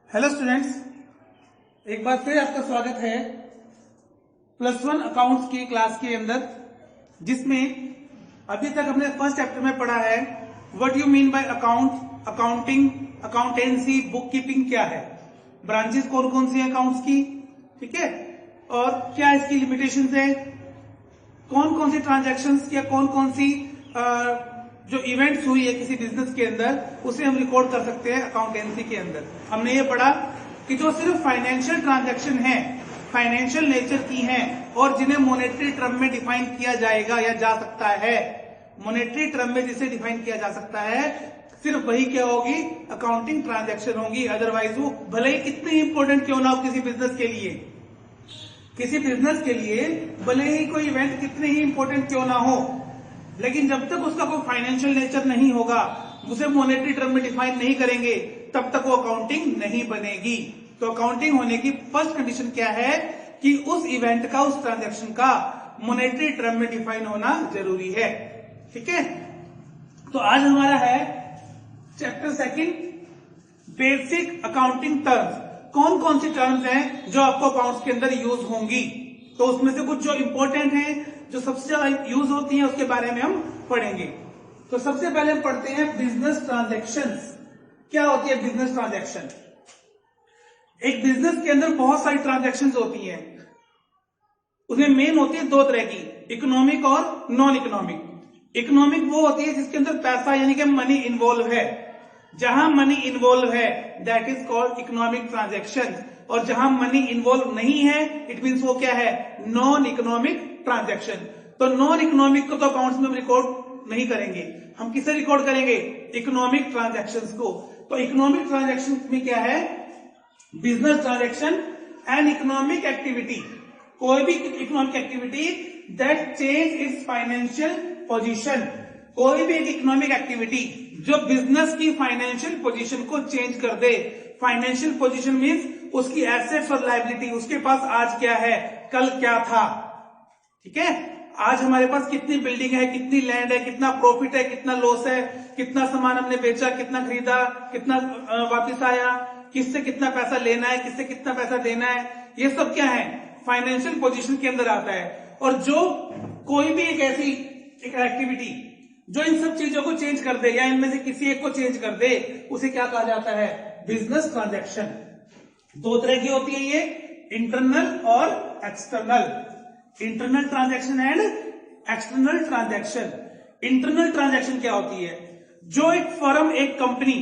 Hello students, एक बार फिर आपका स्वागत है +1 अकाउंट्स की क्लास के अंदर, जिसमें अभी तक हमने फर्स्ट चैप्टर में पढ़ा है what you mean by account, accounting, accountancy, book keeping क्या है, ब्रांचेस कौन कौन सी है अकाउंट्स की, ठीक है, और क्या इसकी लिमिटेशंस है, कौन कौन सी ट्रांजैक्शंस या कौन कौन सी जो इवेंट्स हुई है किसी बिजनेस के अंदर उसे हम रिकॉर्ड कर सकते हैं अकाउंटेंसी के अंदर। हमने ये पढ़ा कि जो सिर्फ फाइनेंशियल ट्रांजैक्शन है, फाइनेंशियल नेचर की हैं और जिन्हें मॉनेटरी टर्म में डिफाइन किया जाएगा या जा सकता है, मॉनेटरी टर्म में जिसे डिफाइन किया जा सकता है, सिर्फ वही क्या होगी, अकाउंटिंग ट्रांजैक्शन होगी। अदरवाइज वो भले ही कितनी इंपॉर्टेंट क्यों ना हो किसी बिजनेस के लिए, किसी बिजनेस के लिए भले ही कोई इवेंट कितने ही इंपॉर्टेंट क्यों ना हो, लेकिन जब तक उसका कोई फाइनेंशियल नेचर नहीं होगा, उसे मॉनेटरी टर्म में डिफाइन नहीं करेंगे, तब तक वो अकाउंटिंग नहीं बनेगी। तो अकाउंटिंग होने की फर्स्ट कंडीशन क्या है कि उस इवेंट का, उस ट्रांजैक्शन का मॉनेटरी टर्म में डिफाइन होना जरूरी है। ठीक है, तो आज हमारा है chapter second, basic accounting terms. कौन कौन सी टर्म्स हैं जो आपको अकाउंट्स के अंदर यूज होंगी, तो उसमें से कुछ जो इंपॉर्टेंट हैं, जो सबसे ज्यादा यूज होती हैं, उसके बारे में हम पढ़ेंगे। तो सबसे पहले हम पढ़ते हैं बिजनेस ट्रांजैक्शंस। क्या होती है बिजनेस ट्रांजैक्शन? एक बिजनेस के अंदर बहुत सारी ट्रांजैक्शंस होती हैं, उसमें मेन होती है दो तरह की, इकोनॉमिक और नॉन इकोनॉमिक। इकोनॉमिक वो होती है जिसके अंदर पैसा यानी कि मनी इन्वॉल्व है, जहां मनी इन्वॉल्व है that is called economic transaction, और जहां मनी इन्वॉल्व नहीं है इट मीन्स वो क्या है, नॉन इकोनॉमिक ट्रांजैक्शन। तो नॉन इकोनॉमिक को तो अकाउंट्स में हम रिकॉर्ड नहीं करेंगे, हम किसे रिकॉर्ड करेंगे, इकोनॉमिक ट्रांजैक्शंस को। तो इकोनॉमिक ट्रांजैक्शन में क्या है, business transaction and economic activity, कोई भी economic activity that change it's financial position, कोई भी एक इकोनॉमिक एक्टिविटी जो बिजनेस की फाइनेंशियल पोजीशन को चेंज कर दे। फाइनेंशियल पोजीशन मींस उसकी एसेट्स और लायबिलिटी, उसके पास आज क्या है, कल क्या था। ठीक है, आज हमारे पास कितनी बिल्डिंग है, कितनी लैंड है, कितना प्रॉफिट है, कितना लॉस है, कितना सामान हमने बेचा, कितना खरीदा, कितना वापस आया, किससे कितना पैसा लेना है, किससे कितना पैसा देना है, ये सब क्या है, फाइनेंशियल पोजीशन के अंदर आता है। और जो कोई भी एक ऐसी एक एक्टिविटी जो इन सब चीजों को चेंज कर दे या इनमें से किसी एक को चेंज कर दे, उसे क्या कहा जाता है, बिजनेस ट्रांजैक्शन। दो तरह की होती है ये, इंटरनल और external, internal transaction and external transaction. Internal transaction क्या होती है, जो एक फर्म, एक कंपनी,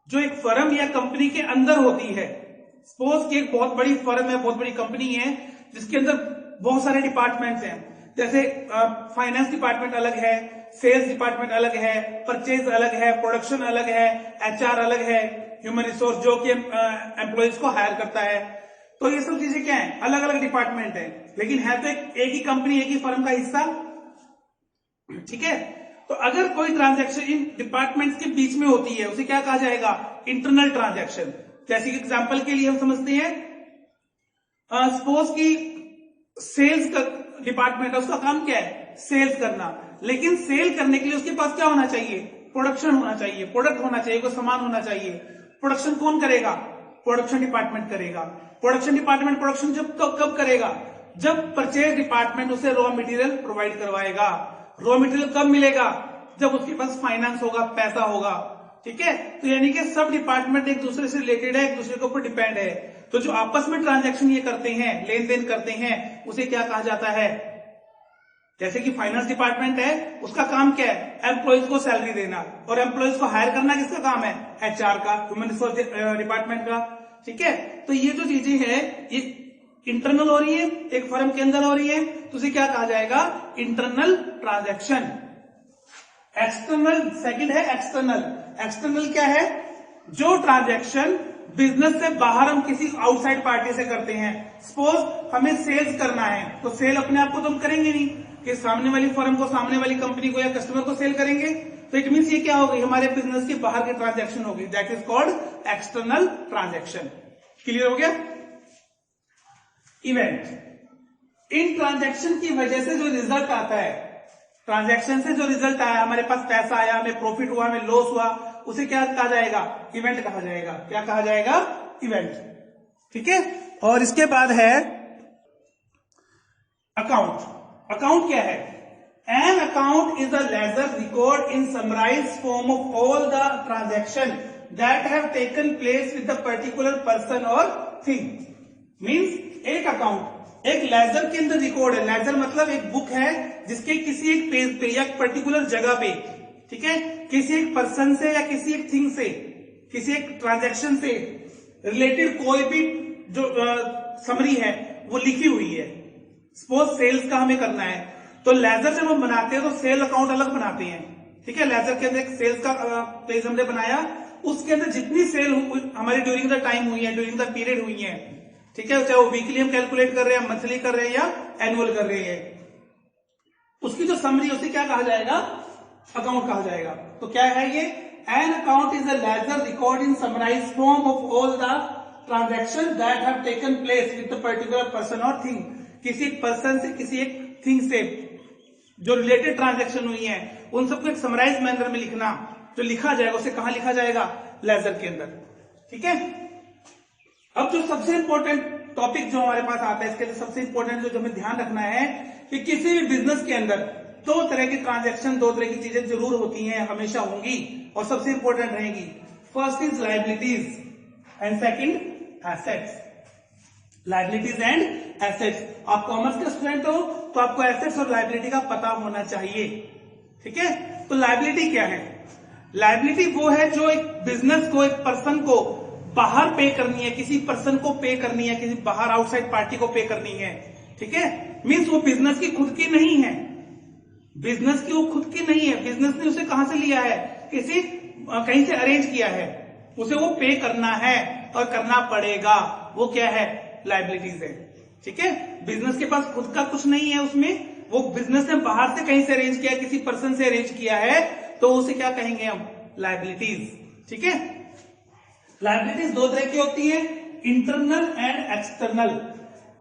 जो एक फर्म या कंपनी के अंदर होती है। सपोज कि एक बहुत बड़ी फर्म है, बहुत बड़ी कंपनी है, जिसके अंदर बहुत सारे डिपार्टमेंट्स हैं, जैसे फाइनेंस डिपार्टमेंट अलग है, सेल्स डिपार्टमेंट अलग है, परचेज अलग है, प्रोडक्शन अलग है, एचआर अलग है, ह्यूमन रिसोर्स जो कि एम्प्लॉयज को हायर करता है। तो ये सब चीजें क्या है, अलग अलग डिपार्टमेंट है, लेकिन है तो एक ही कंपनी, एक ही फर्म का हिस्सा। ठीक है, तो अगर कोई ट्रांजैक्शन इन डिपार्टमेंट्स के बीच में होती है, उसे क्या कहा जाएगा, इंटरनल ट्रांजैक्शन। जैसे कि एग्जांपल के लिए हम समझते हैं, सपोज कि सेल्स का डिपार्टमेंट है, उसका काम क्या है, सेल्स करना, लेकिन सेल करने के लिए उसके पास क्या होना चाहिए, प्रोडक्शन होना चाहिए, प्रोडक्ट होना चाहिए, कोई सामान होना चाहिए। प्रोडक्शन कौन करेगा, प्रोडक्शन डिपार्टमेंट करेगा। प्रोडक्शन डिपार्टमेंट प्रोडक्शन जब कब करेगा, जब परचेज डिपार्टमेंट उसे रॉ मटेरियल प्रोवाइड करवाएगा। रॉ मटेरियल कब मिलेगा, जब उसके पास फाइनेंस होगा, पैसा होगा। ठीक है, तो यानी कि सब डिपार्टमेंट एक दूसरे से रिलेटेड है, एक दूसरे के ऊपर डिपेंड है। तो जो आपस में ट्रांजैक्शन ये करते हैं, लेन देन करते हैं, उसे क्या कहा जाता है, जैसे कि फाइनेंस डिपार्टमेंट है, उसका काम क्या है, एम्प्लॉयज को सैलरी देना, और एम्प्लॉयज को हायर करना किसका काम है, एचआर का, ह्यूमन रिसोर्स डिपार्टमेंट का। ठीक है, तो ये जो चीजें हैं ये इंटरनल हो रही है, एक फर्म के अंदर हो रही है, तो उसे क्या कहा जाएगा, इंटरनल ट्रांजैक्शन। एक्सटर्नल सेकंड है एक्सटर्नल। एक्सटर्नल क्या है, जो ट्रांजैक्शन बिजनेस से बाहर हम किसी आउटसाइड पार्टी से करते हैं। सपोज हमें सेल्स करना है, तो सेल अपने आप को तो हम करेंगे नहीं कि सामने वाली फर्म को, सामने वाली कंपनी को या कस्टमर को सेल करेंगे। तो इट मीन्स ये क्या होगी, हमारे बिजनेस के बाहर की ट्रांजैक्शन होगी, that is called external transaction. Clear हो गया। इवेंट, इन ट्रांजैक्शन की वजह से जो रिजल्ट आता है, ट्रांजैक्शन से जो रिजल्ट आया, हमारे पास पैसा आया, हमें प्रॉफिट हुआ, हमें लॉस हुआ, उसे क्या कहा जाएगा? इवेंट कहा जाएगा। क्या कहा जाएगा? इवेंट। ठीक है। और इसके बाद है अकाउंट। अकाउंट क्या है? An account is a ledger record in summarized form of all the transactions that have taken place with the particular person or thing. Means एक अकाउंट एक लेजर के अंदर रिकॉर्ड है। लेजर मतलब एक बुक है जिसके किसी एक पेज पे या पर्टिकुलर जगह पे, ठीक है, किसी एक पर्सन से या किसी एक थिंग से, किसी एक ट्रांजैक्शन से रिलेटेड कोई भी जो समरी है वो लिखी हुई है। सपोज सेल्स का हमें करना है तो लेजर जब हम बनाते हैं तो सेल अकाउंट अलग बनाते हैं। ठीक है। लेजर के अंदर एक सेल्स का पेज हमने बनाया, उसके अंदर जितनी सेल हमारी ड्यूरिंग द टाइम हुई है, ड्यूरिंग द पीरियड हुई है, ठीक है, चाहे वो वीकली हम कैलकुलेट कर रहे हैं, मंथली कर रहे हैं या एनुअल कर रहे हैं, उसकी जो समरी उसे क्या कहा जाएगा? अकाउंट कहा जाएगा। तो क्या है ये? An account is a ledger record in summarised form of all the transaction that have taken place with the particular person और थिंग। किसी एक पर्सन से किसी एक थिंग से जो रिलेटेड ट्रांजैक्शन हुई है उन सबको एक समराइज मैनर में लिखना, जो लिखा जाएगा उसे कहां लिखा जाएगा? लेजर के अंदर। ठीक है। अब जो सबसे इंपॉर्टेंट टॉपिक जो हमारे पास आता है, इसके लिए सबसे इंपॉर्टेंट जो हमें ध्यान रखना है कि किसी भी बिजनेस के अंदर दो तरह की ट्रांजैक्शन, दो तरह की चीजें जरूर होती हैं, हमेशा होंगी और सबसे इंपॉर्टेंट रहेगी। First is liabilities and second assets. Liabilities and assets. आप कॉमर्स के स्टूडेंट हो तो आपको एसेट्स और लायबिलिटी का पता होना चाहिए। ठीक है। तो लायबिलिटी क्या है? लायबिलिटी वो है जो एक बिजनेस को, एक पर्सन को बाहर पे करनी है, किसी पर्सन को पे करनी है, किसी बाहर आउटसाइड पार्टी को पे करनी है। ठीक है। मीन्स वो बिजनेस की खुद की नहीं है, बिजनेस की वो खुद की नहीं है, बिजनेस ने उसे कहां से लिया है? किसी कहीं से अरेंज किया है, उसे वो पे करना है और करना पड़ेगा। वो क्या है? लायबिलिटीज है। ठीक है। बिजनेस के पास खुद का कुछ नहीं है, उसमें वो बिजनेस ने बाहर से कहीं से अरेंज किया, किसी पर्सन से अरेंज किया है, तो उसे क्या कहेंगे हम? लायबिलिटीज। ठीक है। लायबिलिटीज दो तरह की होती है, internal and external.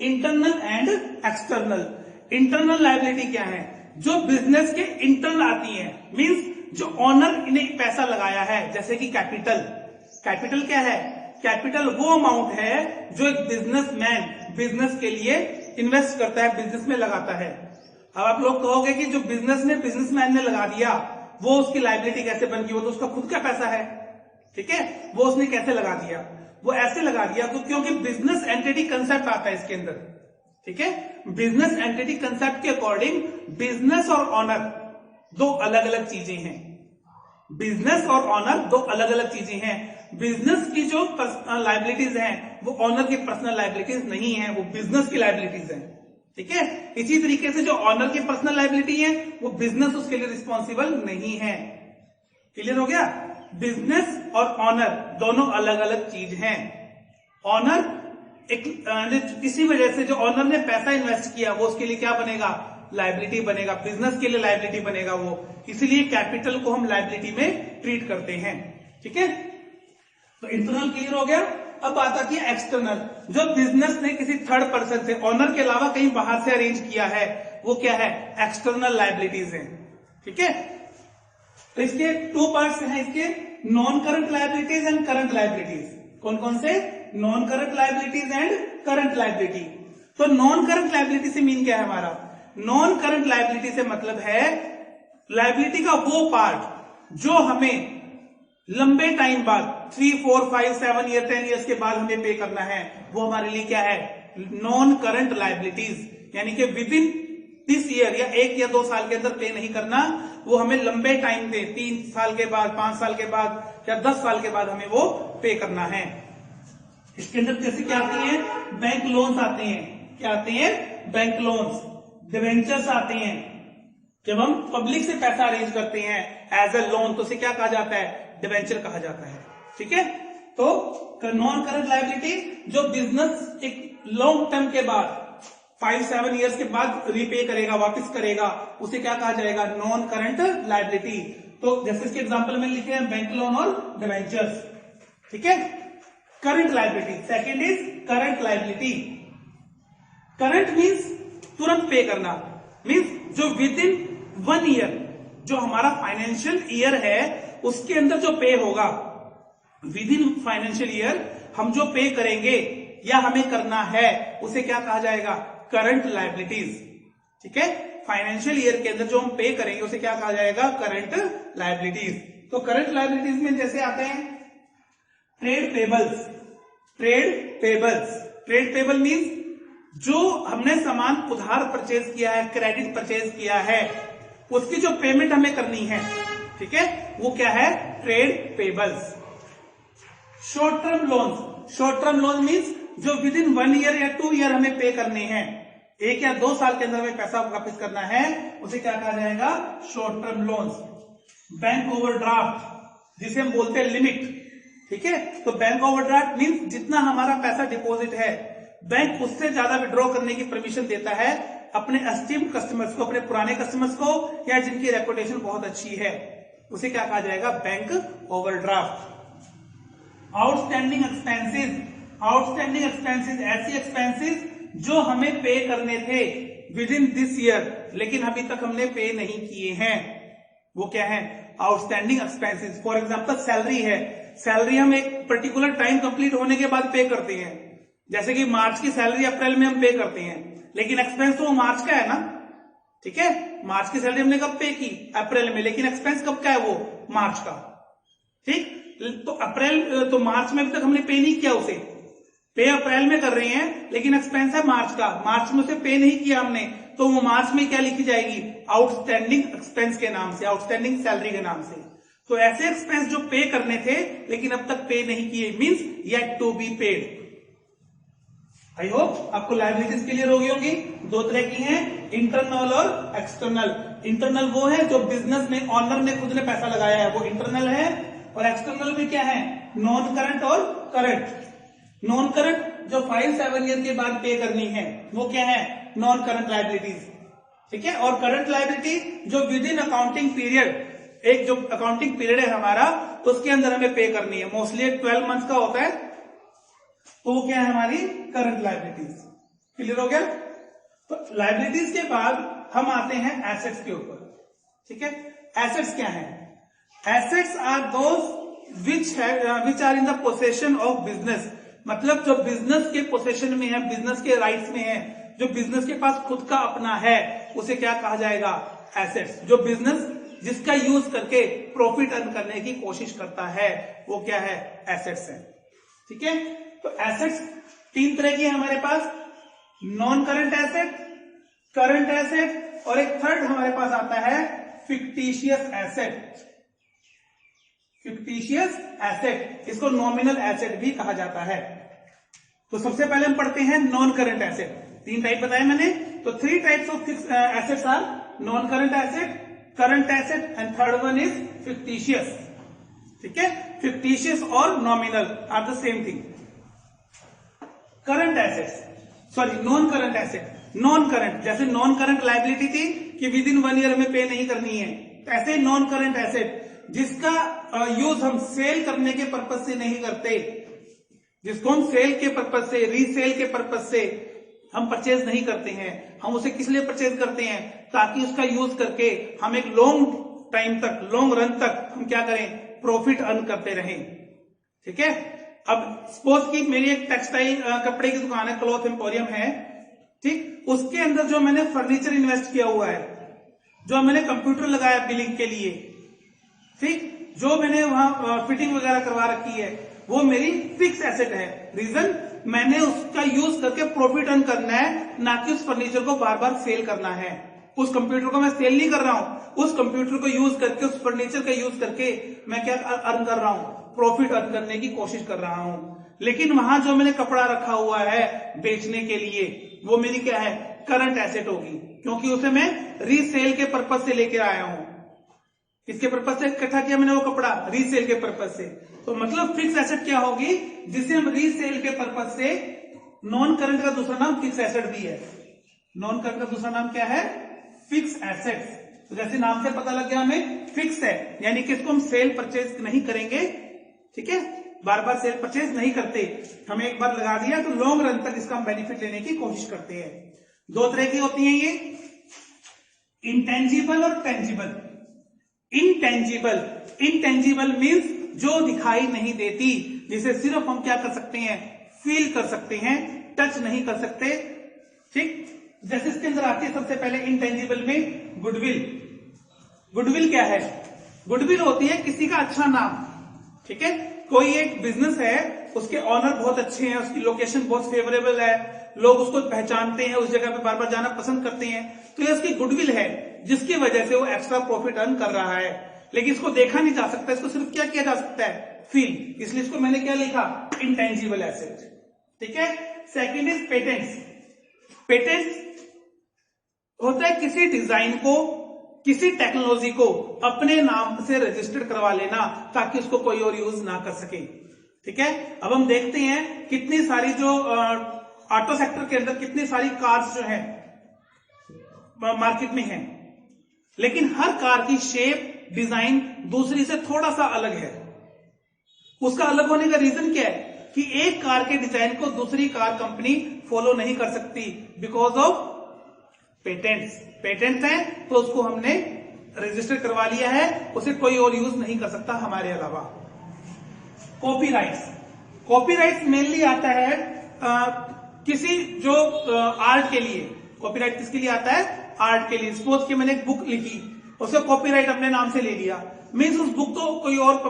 Internal and external. Internal liability क्या है? जो बिजनेस के इंटरनल आती है, मींस जो ऑनर ने पैसा लगाया है, जैसे कि कैपिटल। कैपिटल क्या है? कैपिटल वो अमाउंट है जो एक बिजनेसमैन बिजनेस के लिए इन्वेस्ट करता है, बिजनेस में लगाता है। अब आप लोग कहोगे कि जो बिजनेस में बिजनेसमैन ने लगा दिया वो उसकी लायबिलिटी कैसे बन गई? वो तो उसका खुद का पैसा है। ठीक है। वो उसने कैसे लगा दिया? वो ऐसे लगा दिया क्योंकि बिजनेस एंटिटी कंसेप्ट आता है इसके अंदर। ठीक है। बिजनेस एंटिटी कंसेप्ट के अकॉर्डिंग बिजनेस और ऑनर दो अलग अलग चीजें हैं। बिजनेस और ऑनर दो अलग अलग चीजें हैं। बिजनेस की जो लायबिलिटीज हैं वो ऑनर की पर्सनल लायबिलिटीज नहीं है, वो बिजनेस की लायबिलिटीज हैं। ठीक है। इसी तरीके से जो ऑनर की पर्सनल लायबिलिटी है वो बिजनेस उसके लिए रिस्पॉन्सिबल नहीं है। क्लियर हो गया? बिजनेस और ऑनर दोनों अलग अलग चीज हैं। ऑनर एक इसी वजह से जो ऑनर ने पैसा इन्वेस्ट किया वो उसके लिए क्या बनेगा? लायबिलिटी बनेगा, बिजनेस के लिए लायबिलिटी बनेगा वो। इसलिए कैपिटल को हम लायबिलिटी में ट्रीट करते हैं। ठीक है। तो इंटरनल क्लियर हो गया। अब बात आती है एक्सटर्नल। जो बिजनेस ने किसी थर्ड पर्सन से, ऑनर के अलावा कहीं बाहर से अरेंज किया है, वो क्या है? एक्सटर्नल लायबिलिटीज है। ठीक है। तो इसके टू पार्ट्स हैं, इसके non current liabilities and current liabilities. कौन कौन से? Non current liabilities and current liability. तो नॉन करंट लायबिलिटी से मीन क्या है हमारा? नॉन करंट लायबिलिटी से मतलब है लायबिलिटी का वो पार्ट जो हमें लंबे टाइम बाद 3, 4, 5, 7 ईयर 10 ईयर्स के बाद हमें पे करना है, वो हमारे लिए क्या है? Non current liabilities. यानी कि विद इन दिस ईयर या 1 या 2 साल के अंदर पे नहीं करना, वो हमें लंबे टाइम पे 3 साल के बाद, 5 साल के बाद या 10 साल के बाद हमें वो पे करना है। इसके अंदर जैसे क्या आती है? बैंक लोन्स आते हैं। क्या आते हैं? बैंक लोन्स, डिवेंचर्स आते हैं। जब हम पब्लिक से पैसा अरेंज करते हैं एज अ लोन तो उसे क्या कहा जाता है? डिवेंचर कहा जाता है। ठीक है। तो नॉन करंट लायबिलिटी जो बिजनेस एक लॉन्ग टर्म के बाद 5-7 ईयर्स के बाद रीपे करेगा, वापस करेगा, उसे क्या कहा जाएगा? Non current liability. तो जैसे इसके एग्जांपल में लिखे हैं बैंक लोन और डिवेंचर्स। ठीक है। Current liability second is current liability. Current means तुरंत पे करना, मींस जो विद इन 1 ईयर जो हमारा फाइनेंशियल ईयर है उसके अंदर जो पे होगा विद इन फाइनेंशियल ईयर, हम जो पे करेंगे या हमें करना है उसे क्या कहा जाएगा? Current liabilities. ठीक है, फाइनेंशियल ईयर के अंदर जो हम पे करेंगे उसे क्या कहा जाएगा? Current liabilities. तो करंट लायबिलिटीज में जैसे आते हैं trade payables. Trade payable means जो हमने सामान उधार परचेज किया है, क्रेडिट परचेज किया है, उसकी जो पेमेंट हमें करनी है, ठीक है, वो क्या है? Trade payables. Short term loan means जो विद इन 1 ईयर या 2 ईयर हमें पे करने हैं, 1 या 2 साल के अंदर हमें पैसा वापस करना है, उसे क्या कहा जाएगा? Short term loans. Bank overdraft जिसे हम बोलते हैं लिमिट। ठीक है, तो बैंक ओवरड्राफ्ट मीन्स जितना हमारा पैसा डिपॉजिट है, बैंक उससे ज्यादा विड्रॉ करने की परमिशन देता है अपने एस्टीम्ड कस्टमर्स को, अपने पुराने कस्टमर्स को, या जिनकी रेपुटेशन बहुत अच्छी है, उसे क्या कहा जाएगा? Bank overdraft. आउटस्टैंडिंग एक्सपेंसेस ऐसी एक्सपेंसेस जो हमें पे करने थे विद इन दिस ईयर लेकिन अभी तक हमने पे नहीं किए हैं, वो क्या है? Outstanding expenses. For example salary है, सैलरी हम एक पर्टिकुलर टाइम कंप्लीट होने के बाद पे करते हैं, जैसे कि मार्च की सैलरी अप्रैल में हम पे करते हैं, लेकिन एक्सपेंस तो वो मार्च का है ना। ठीक है, मार्च की सैलरी हमने कब पे की? अप्रैल में, लेकिन एक्सपेंस कब का है? वो मार्च का। ठीक, तो अप्रैल तो मार्च में अभी तक हमने पे नहीं किया उसे, पे अप्रैल में कर रहे हैं, लेकिन एक्सपेंस है मार्च का, मार्च में उसे पे नहीं किया हमने, तो वो मार्च में क्या लिखी जाएगी? आउटस्टैंडिंग एक्सपेंस के नाम से, आउटस्टैंडिंग सैलरी के नाम से। तो ऐसे एक्सपेंस जो पे करने थे लेकिन अब तक पे नहीं किए means yet to be paid. I hope आपको लायबिलिटीज क्लियर होगी होगी। 2 तरह की हैं, इंटरनल और एक्सटर्नल। इंटरनल वो है जो बिजनेस में ऑनर ने खुद ने पैसा लगाया है, वो इंटरनल है, और एक्सटर्नल में क्या है? नॉन करंट और करंट। नॉन करंट जो 5-7 ईयर के बाद पे करनी है, वो क्या है? Non current liabilities. ठीक है, और करंट लायबिलिटी जो विद इन अकाउंटिंग पीरियड, एक जो अकाउंटिंग पीरियड है हमारा, तो उसके अंदर हमें पे करनी है, मोस्टली 12 मंथ का होता है, तो वो क्या है? हमारी करंट लायबिलिटीज। क्लियर हो गया? तो लायबिलिटीज के बाद हम आते हैं एसेट्स के ऊपर। ठीक है, एसेट्स क्या है? Assets are those which are in the possession of business. मतलब जो बिजनेस के पोसेशन में है, बिजनेस के राइट्स में है, जो बिजनेस के पास खुद का अपना है, उसे क्या कहा जाएगा? एसेट्स। जो बिजनेस जिसका यूज करके प्रॉफिट अर्न करने की कोशिश करता है, वो क्या है? एसेट्स है। ठीक है, तो एसेट्स 3 तरह की है हमारे पास, non current asset, current asset, और एक थर्ड हमारे पास आता है फिक्टिशियस एसेट। फिक्टिशियस एसेट, इसको नॉमिनल एसेट भी कहा जाता है। तो सबसे पहले हम पढ़ते हैं नॉन करंट एसेट। 3 टाइप बताए मैंने, तो 3 types of assets are non current asset, current asset, and third one is fictitious. ठीक है, फिक्टिशियस और nominal are the same thing. Current assets, sorry non current asset. Non current, जैसे non current liability थी कि with in 1 year हमें पे नहीं करनी है, ऐसे नॉन करंट एसेट जिसका यूज हम सेल करने के पर्पज से नहीं करते, जिसको हम सेल के पर्पज से, रीसेल के पर्पज से हम परचेज नहीं करते हैं, हम उसे किस लिए परचेज करते हैं? ताकि उसका यूज करके हम एक लॉन्ग टाइम तक, लॉन्ग रन तक हम क्या करें? प्रॉफिट अर्न करते रहें। ठीक है, अब सपोज की मेरी एक टेक्सटाइल कपड़े की दुकान है, क्लॉथ एम्पोरियम है, ठीक, उसके अंदर जो मैंने फर्नीचर इन्वेस्ट किया हुआ है, जो मैंने कंप्यूटर लगाया बिलिंग के लिए, ठीक, जो मैंने वहां फिटिंग वगैरह करवा रखी है, वो मेरी फिक्स एसेट है। रीजन, मैंने उसका यूज करके प्रॉफिट अर्न करना है, ना कि उस फर्नीचर को बार बार सेल करना है। उस कंप्यूटर को मैं सेल नहीं कर रहा हूं, उस कंप्यूटर को यूज करके, उस फर्नीचर का यूज करके मैं क्या अर्न कर रहा हूं? प्रॉफिट अर्न करने की कोशिश कर रहा हूं। लेकिन वहां जो मैंने कपड़ा रखा हुआ है बेचने के लिए, वो मेरी क्या है? करंट एसेट होगी, क्योंकि उसे मैं रीसेल के पर्पज से लेकर आया हूं। किसके पर्पज से इकट्ठा किया मैंने वो कपड़ा? रीसेल के पर्पज से। तो मतलब फिक्स एसेट क्या होगी? जिसे हम रीसेल के पर्पज से, नॉन करंट का दूसरा नाम फिक्स एसेट भी है। नॉन करंट का दूसरा नाम क्या है? Fix asset. तो जैसे नाम से पता लग गया हमें फिक्स है, यानी कि इसको हम सेल परचेज नहीं करेंगे। ठीक है, बार बार सेल परचेज नहीं करते, हमें एक बार लगा दिया तो लॉन्ग रन तक इसका हम बेनिफिट लेने की कोशिश करते हैं। 2 तरह की होती हैं ये, इंटेंजिबल और टेंजिबल। इंटेंजिबल, इंटेंजिबल मीन्स जो दिखाई नहीं देती, जिसे सिर्फ हम क्या कर सकते हैं, फील कर सकते हैं, टच नहीं कर सकते। ठीक, जैसे इसके अंदर आती है सबसे पहले इंटेंजिबल में गुडविल। गुडविल क्या है? गुडविल होती है किसी का अच्छा नाम। ठीक है, कोई एक बिजनेस है, उसके ऑनर बहुत अच्छे हैं, उसकी लोकेशन बहुत फेवरेबल है, लोग उसको पहचानते हैं, उस जगह पे बार बार जाना पसंद करते हैं, तो ये उसकी गुडविल है, जिसकी वजह से वो एक्स्ट्रा प्रॉफिट अर्न कर रहा है। लेकिन इसको देखा नहीं जा सकता, इसको सिर्फ क्या किया जा सकता है, फील। इसलिए इसको मैंने क्या लिखा, इंटेंजिबल एसेट। ठीक है, सेकेंड इज पेटेंट्स। पेटेंट्स होता है किसी डिजाइन को, किसी टेक्नोलॉजी को अपने नाम से रजिस्टर्ड करवा लेना, ताकि उसको कोई और यूज ना कर सके। ठीक है, अब हम देखते हैं कितनी सारी जो ऑटो सेक्टर के अंदर कितनी सारी कार्स जो है मार्केट में है, लेकिन हर कार की शेप, डिजाइन दूसरी से थोड़ा सा अलग है। उसका अलग होने का रीजन क्या है कि एक कार के डिजाइन को दूसरी कार कंपनी फॉलो नहीं कर सकती, बिकॉज ऑफ पेटेंट्स। पेटेंट्स हैं तो उसको हमने रजिस्टर करवा लिया है, उसे कोई और यूज नहीं कर सकता हमारे अलावा। कॉपीराइट्स, कॉपीराइट्स मेनली आता है किसी जो आर्ट के लिए। कॉपीराइट किसके लिए आता है? आर्ट के लिए। सपोज कि मैंने एक बुक लिखी, उसका कॉपीराइट अपने नाम से ले लिया, मीन्स उस बुक को कोई और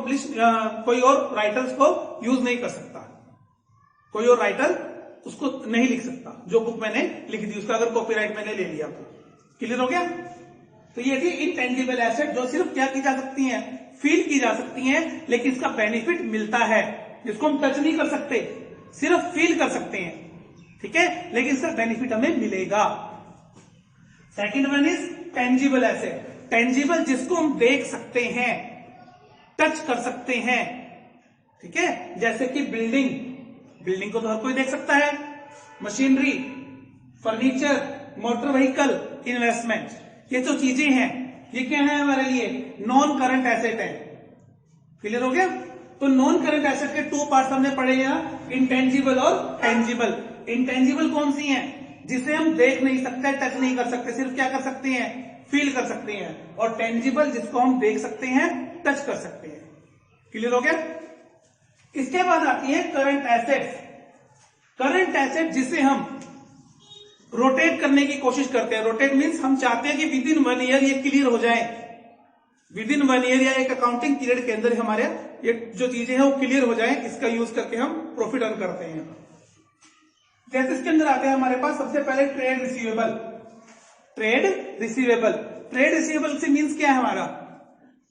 कोई और राइटर्स को यूज नहीं कर सकता, कोई और राइटर उसको नहीं लिख सकता। जो बुक मैंने लिख दी उसका अगर कॉपीराइट मैंने ले लिया तो। क्लियर हो गया? तो ये थी इंटेंजिबल एसेट, जो सिर्फ क्या की जा सकती हैं, फील की जा सकती हैं, लेकिन इसका बेनिफिट मिलता है, जिसको हम टच नहीं कर सकते, सिर्फ फील कर सकते हैं। ठीक है, लेकिन इसका बेनिफिट हमें मिलेगा। Second one is tangible asset. Tangible जिसको हम देख सकते हैं, टच कर सकते हैं। ठीक है, जैसे कि बिल्डिंग, बिल्डिंग को तो हर कोई देख सकता है, machinery, furniture, motor vehicle, investment, ये जो चीजें हैं ये क्या है हमारे लिए? नॉन करंट एसेट है। क्लियर हो गया? तो नॉन करंट एसेट के टू पार्ट्स हमने पढ़े हैं, इंटेंजिबल और टेंजिबल। इंटेंजिबल कौन सी हैं? जिसे हम देख नहीं सकते, टच नहीं कर सकते, सिर्फ क्या कर सकते हैं, फील कर सकते हैं। और टेंजिबल जिसको हम देख सकते हैं, टच कर सकते हैं। क्लियर हो गया? इसके बाद आती है करंट एसेट। करंट एसेट जिसे हम रोटेट करने की कोशिश करते हैं। रोटेट मीन्स हम चाहते हैं कि विद इन 1 ईयर ये क्लियर हो जाए, विद इन 1 ईयर या एक अकाउंटिंग पीरियड के अंदर हमारे ये जो चीजें हैं वो क्लियर हो जाए, इसका यूज करके हम प्रॉफिट अर्न करते हैं। जैसे इसके अंदर आते हैं हमारे पास सबसे पहले trade receivable. Trade receivable, trade receivable से मीन्स क्या है हमारा?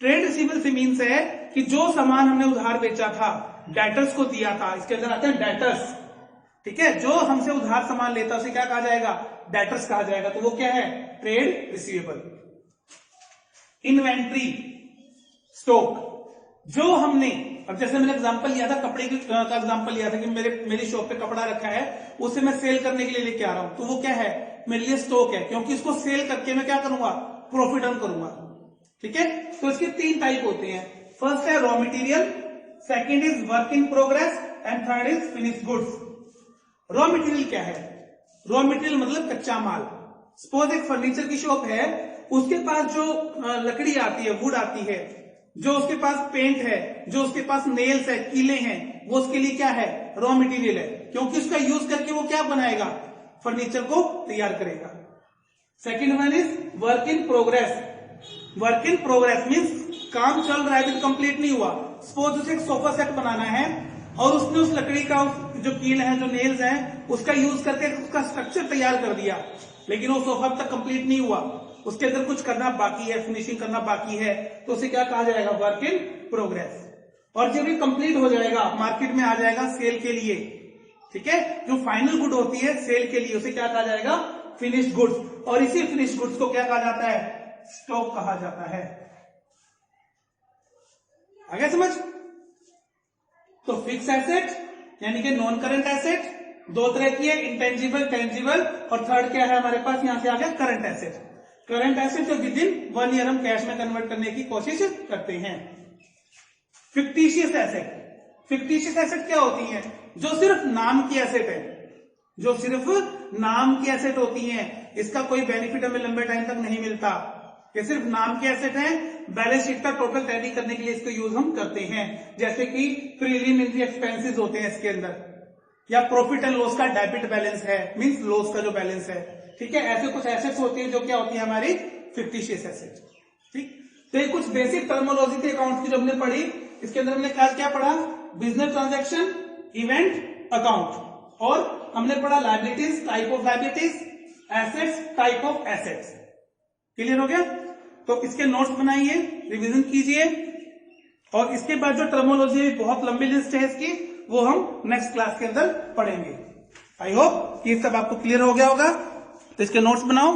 ट्रेड रिसीवेबल से मीन्स है कि जो सामान हमने उधार बेचा था, डेटर्स को दिया था, इसके अंदर आते हैं डेटर्स। ठीक है, जो हमसे उधार सामान लेता है उसे क्या कहा जाएगा? डेटर्स कहा जाएगा। तो वो क्या है? Trade receivable. इन्वेंट्री, स्टॉक, जो हमने, अब जैसे मैंने एग्जांपल लिया था, कपड़े का एग्जांपल लिया था कि मेरी शॉप पे कपड़ा रखा है, उसे मैं सेल करने के लिए लेके आ रहा हूं, तो वो क्या है? मेरे लिए स्टॉक है, क्योंकि इसको सेल करके मैं क्या करूंगा? प्रॉफिट अर्न करूंगा। ठीक है, तो इसके 3 टाइप होते हैं। फर्स्ट है raw material, second is work in progress and third is finished goods. Raw material क्या है? रॉ मटेरियल मतलब कच्चा माल। सपोज एक फर्नीचर की शॉप है, उसके पास जो लकड़ी आती है, वुड आती है, जो उसके पास पेंट है, जो उसके पास नेल्स है, कीले हैं, वो उसके लिए क्या है? रॉ मटेरियल है, क्योंकि उसका यूज करके वो क्या बनाएगा? फर्नीचर को तैयार करेगा। Second one is work in progress. Work in progress means काम चल रहा है, अभी कंप्लीट नहीं हुआ। सपोज उसे एक सोफा सेट बनाना है और उसने उस लकड़ी का जो कील है, जो नेल्स हैं, उसका यूज करके उसका स्ट्रक्चर तैयार कर दिया, लेकिन वो सोफा अब तक कंप्लीट नहीं हुआ, उसके अंदर कुछ करना बाकी है, फिनिशिंग करना बाकी है, तो उसे क्या कहा जाएगा? Work in progress. और जब ये कंप्लीट हो जाएगा, मार्केट में आ जाएगा सेल के लिए। ठीक है, जो फाइनल गुड होती है सेल के लिए, उसे क्या कहा जाएगा? Finished goods. और इसी फिनिश्ड गुड्स को क्या कहा जाता है? स्टॉक कहा जाता है। आगे समझ? तो फिक्स एसेट यानी कि नॉन करंट एसेट 2 तरह की है, इंटेंजिबल, टेंजिबल, और थर्ड क्या है हमारे पास? यहां से आ गया करंट एसेट। करंट एसेट जो विद इन 1 ईयर हम कैश में कन्वर्ट करने की कोशिश करते हैं। फिक्टिशियस एसेट, फिक्टिशियस एसेट क्या होती है? जो सिर्फ नाम की एसेट है, जो सिर्फ नाम की एसेट होती है, इसका कोई बेनिफिट हमें लंबे टाइम तक नहीं मिलता, ये सिर्फ नाम के एसेट है, बैलेंस शीट का टोटल टैली करने के लिए इसको यूज हम करते हैं। जैसे कि प्रीलिमिनरी एक्सपेंसेस होते हैं इसके अंदर, या प्रॉफिट एंड लॉस का डेबिट बैलेंस है, मींस लॉस का जो बैलेंस है, ठीक है। ऐसे कुछ एसेट्स होते हैं जो क्या होती है हमारी फिक्टिशियस एसेट, ठीक। तो ये कुछ बेसिक टर्मोलॉजी थी अकाउंट की जो हमने पढ़ी। इसके अंदर हमने क्या पढ़ा, बिजनेस ट्रांजैक्शन, इवेंट, अकाउंट, और हमने पढ़ा liabilities, type of liabilities, assets, type of assets. Clear हो गया? तो इसके नोट्स बनाइए, रिवीजन कीजिए, और इसके बाद जो टर्मोलॉजी बहुत लंबी लिस्ट है इसकी, वो हम नेक्स्ट क्लास के अंदर पढ़ेंगे। आई होप ये सब आपको क्लियर हो गया होगा। तो इसके नोट्स बनाओ।